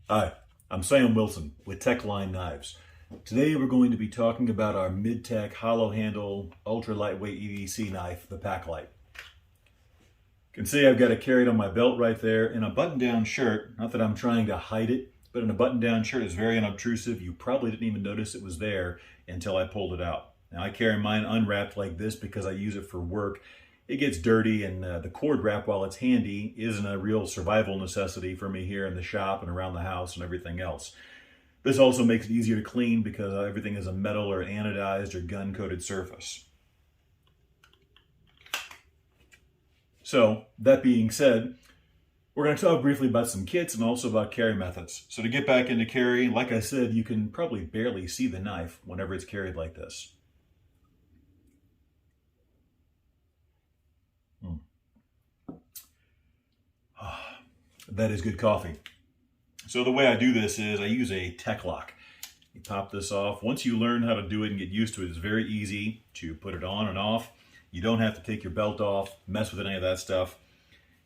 Hi, I'm Sam Wilson with Techline Knives. Today we're going to be talking about our mid-tech hollow handle ultra lightweight EDC knife, the Paklite. You can see I've got it carried on my belt right there in a button-down shirt. Not that I'm trying to hide it, but in a button-down shirt is very unobtrusive. You probably didn't even notice it was there until I pulled it out. Now I carry mine unwrapped like this because I use it for work. It gets dirty, and the cord wrap, while it's handy, isn't a real survival necessity for me here in the shop and around the house and everything else. This also makes it easier to clean because everything is a metal or anodized or gun-coated surface. So, that being said, we're going to talk briefly about some kits and also about carry methods. So to get back into carry, like I said, you can probably barely see the knife whenever it's carried like this. That is good coffee. So the way I do this is I use a Tek-Lok. You pop this off. Once you learn how to do it and get used to it, it's very easy to put it on and off. You don't have to take your belt off, mess with any of that stuff.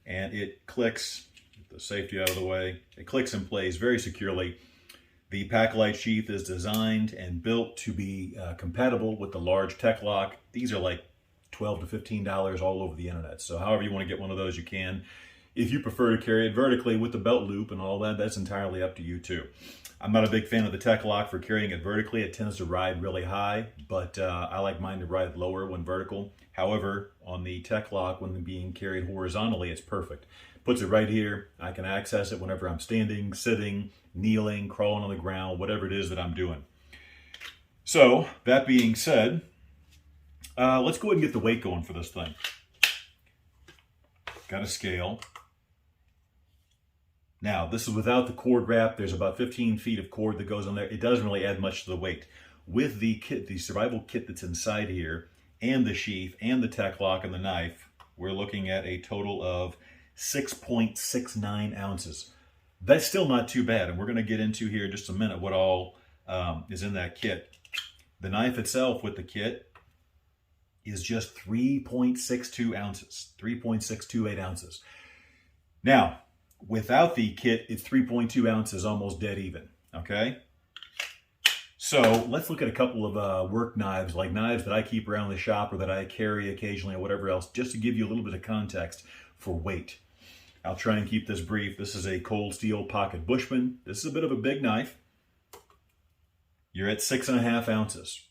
And it clicks, get the safety out of the way, it clicks and plays very securely. The Paklite sheath is designed and built to be compatible with the large Tek-Lok. These are like $12 to $15 all over the internet. So however you want to get one of those, you can. If you prefer to carry it vertically with the belt loop and all that, that's entirely up to you too. I'm not a big fan of the Tek-Lok for carrying it vertically. It tends to ride really high, but I like mine to ride lower when vertical. However, on the Tek-Lok, when being carried horizontally, it's perfect. Puts it right here. I can access it whenever I'm standing, sitting, kneeling, crawling on the ground, whatever it is that I'm doing. So, that being said, let's go ahead and get the weight going for this thing. Got a scale. Now, this is without the cord wrap. There's about 15 feet of cord that goes on there. It doesn't really add much to the weight. With the kit, the survival kit that's inside here, and the sheath, and the Tek-Lok, and the knife, we're looking at a total of 6.69 ounces. That's still not too bad, and we're going to get into here in just a minute what all is in that kit. The knife itself with the kit is just 3.62 ounces, 3.628 ounces. Now, without the kit, it's 3.2 ounces, almost dead even, okay? So let's look at a couple of work knives, like knives that I keep around the shop or that I carry occasionally or whatever else, just to give you a little bit of context for weight. I'll try and keep this brief. This is a Cold Steel Pocket Bushman. This is a bit of a big knife. You're at 6.5 ounces.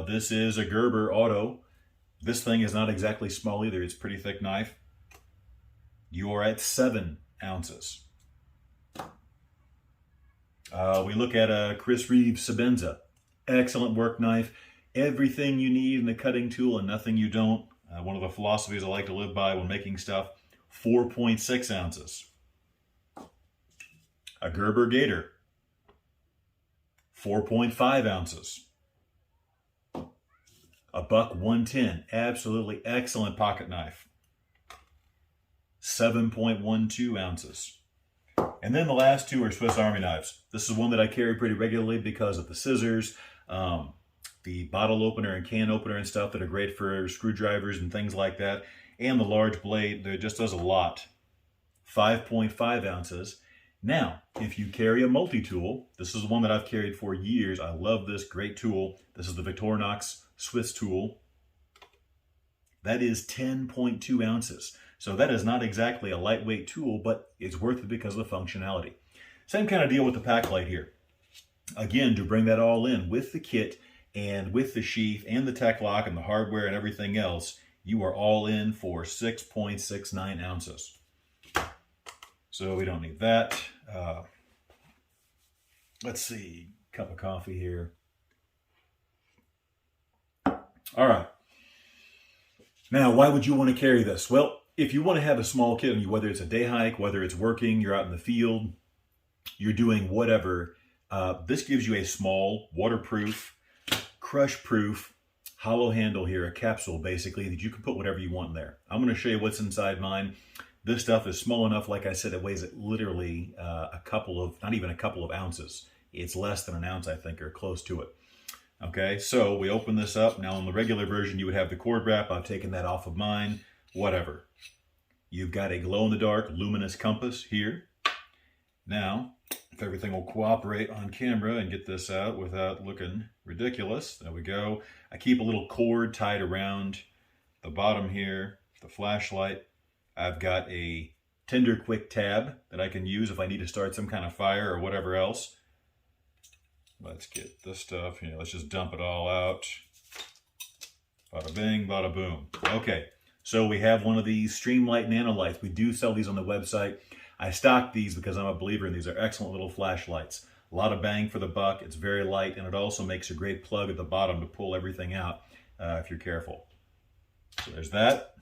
This is a Gerber Auto. This thing is not exactly small either. It's a pretty thick knife. You are at 7 ounces. We look at a Chris Reeves Sebenza. Excellent work knife. Everything you need in a cutting tool and nothing you don't. One of the philosophies I like to live by when making stuff. 4.6 ounces. A Gerber Gator. 4.5 ounces. A Buck 110. Absolutely excellent pocket knife. 7.12 ounces. And then the last two are Swiss Army knives. This is one that I carry pretty regularly because of the scissors, the bottle opener and can opener and stuff that are great for screwdrivers and things like that, and the large blade that just does a lot. 5.5 ounces. Now, if you carry a multi-tool, this is one that I've carried for years. I love this great tool. This is the Victorinox Swiss tool. That is 10.2 ounces. So that is not exactly a lightweight tool, but it's worth it because of the functionality. Same kind of deal with the Paklite here. Again, to bring that all in with the kit and with the sheath and the Tek-Lok and the hardware and everything else, you are all in for 6.69 ounces. So we don't need that. Let's see, cup of coffee here. All right. Now, why would you want to carry this? Well, if you want to have a small kit on you, whether it's a day hike, whether it's working, you're out in the field, you're doing whatever, this gives you a small, waterproof, crush-proof, hollow handle here, a capsule basically, that you can put whatever you want in there. I'm going to show you what's inside mine. This stuff is small enough, like I said, it weighs literally not even a couple of ounces. It's less than an ounce, I think, or close to it. Okay, so we open this up. Now, on the regular version, you would have the cord wrap. I've taken that off of mine. Whatever. You've got a glow-in-the-dark luminous compass here. Now, if everything will cooperate on camera and get this out without looking ridiculous, there we go. I keep a little cord tied around the bottom here, the flashlight. I've got a Tinder Quick tab that I can use if I need to start some kind of fire or whatever else. Let's get this stuff here. Let's just dump it all out. Bada bing, bada boom. Okay, so we have one of these Streamlight Nanolights. We do sell these on the website. I stock these because I'm a believer in these. Are excellent little flashlights. A lot of bang for the buck. It's very light, and it also makes a great plug at the bottom to pull everything out if you're careful. So there's that.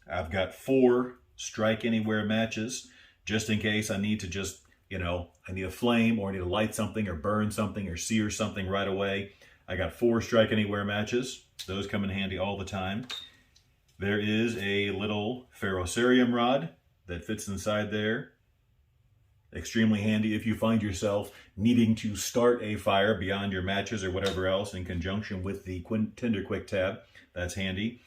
I've got 4 Strike Anywhere matches, just in case I need to just, I need a flame or I need to light something or burn something or sear something right away. I got 4 Strike Anywhere matches. Those come in handy all the time. There is a little ferrocerium rod that fits inside there. Extremely handy if you find yourself needing to start a fire beyond your matches or whatever else in conjunction with the Tinder Quick tab. That's handy.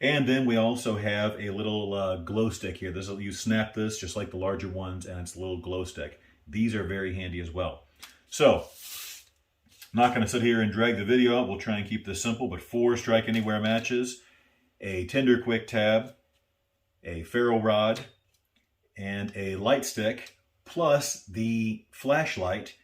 And then we also have a little glow stick here. You snap this just like the larger ones, and it's a little glow stick. These are very handy as well. So, I'm not going to sit here and drag the video out. We'll try and keep this simple, but 4 Strike Anywhere matches, a Tinder Quick tab, a ferro rod, and a light stick, plus the flashlight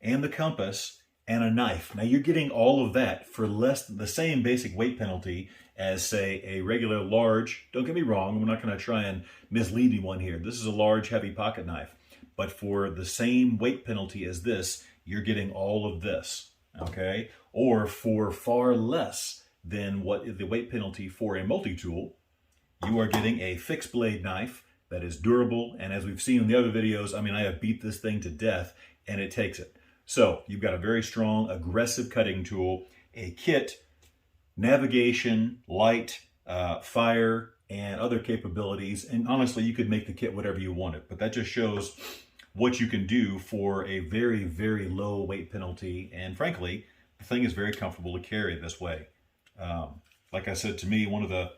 and the compass and a knife. Now you're getting all of that for the same basic weight penalty as, say, a regular large. Don't get me wrong, I'm not going to try and mislead anyone here. This is a large, heavy pocket knife. But for the same weight penalty as this, you're getting all of this, okay? Or for far less than what is the weight penalty for a multi-tool, you are getting a fixed blade knife that is durable, and as we've seen in the other videos, I have beat this thing to death, and it takes it. So, you've got a very strong, aggressive cutting tool, a kit, navigation, light, fire, and other capabilities, and honestly, you could make the kit whatever you wanted, but that just shows what you can do for a very, very low weight penalty, and frankly, the thing is very comfortable to carry this way. Like I said, to me, one of the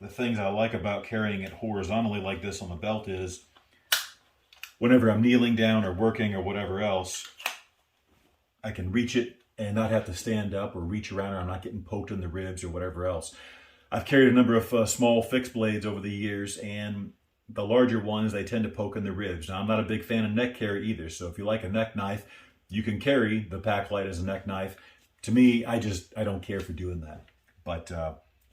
things I like about carrying it horizontally like this on the belt is whenever I'm kneeling down or working or whatever else, I can reach it and not have to stand up or reach around, or I'm not getting poked in the ribs or whatever else. I've carried a number of small fixed blades over the years, and the larger ones, they tend to poke in the ribs. Now, I'm not a big fan of neck carry either, so if you like a neck knife, you can carry the Packlight as a neck knife. To me, I don't care for doing that. But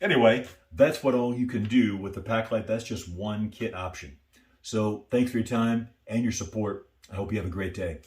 anyway, that's what all you can do with the Packlight. That's just one kit option. So thanks for your time and your support. I hope you have a great day.